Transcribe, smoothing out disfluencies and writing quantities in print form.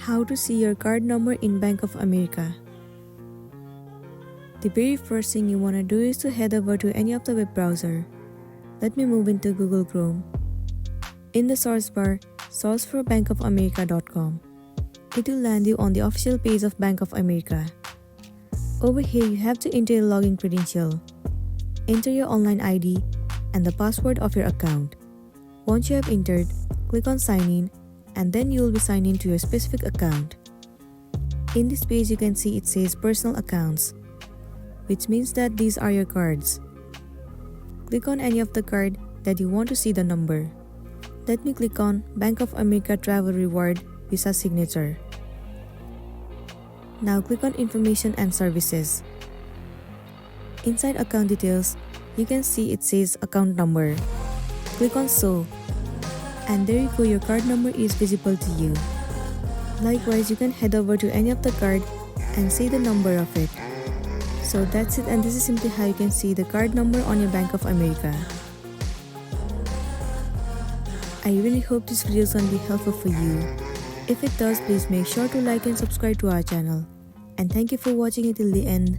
How to see your card number in Bank of America. The very first thing you want to do is to head over to any of the web browser. Let me move into Google Chrome. In the search bar, search for bankofamerica.com. It will land you on the official page of Bank of America. Over here, you have to enter your login credential. Enter your online ID and the password of your account. Once you have entered, click on Sign In, and then you will be signed in to your specific account. In this page, you can see it says Personal Accounts, which means that these are your cards. Click on any of the card that you want to see the number. Let me click on Bank of America Travel Reward Visa Signature. Now click on Information and Services. Inside Account Details, you can see it says Account Number. Click on Show, and there you go, your card number is visible to you. Likewise, you can head over to any of the card and see the number of it. So that's it, and this is simply how you can see the card number on your Bank of America. I really hope this video is going to be helpful for you. If it does, please make sure to like and subscribe to our channel. And thank you for watching it till the end.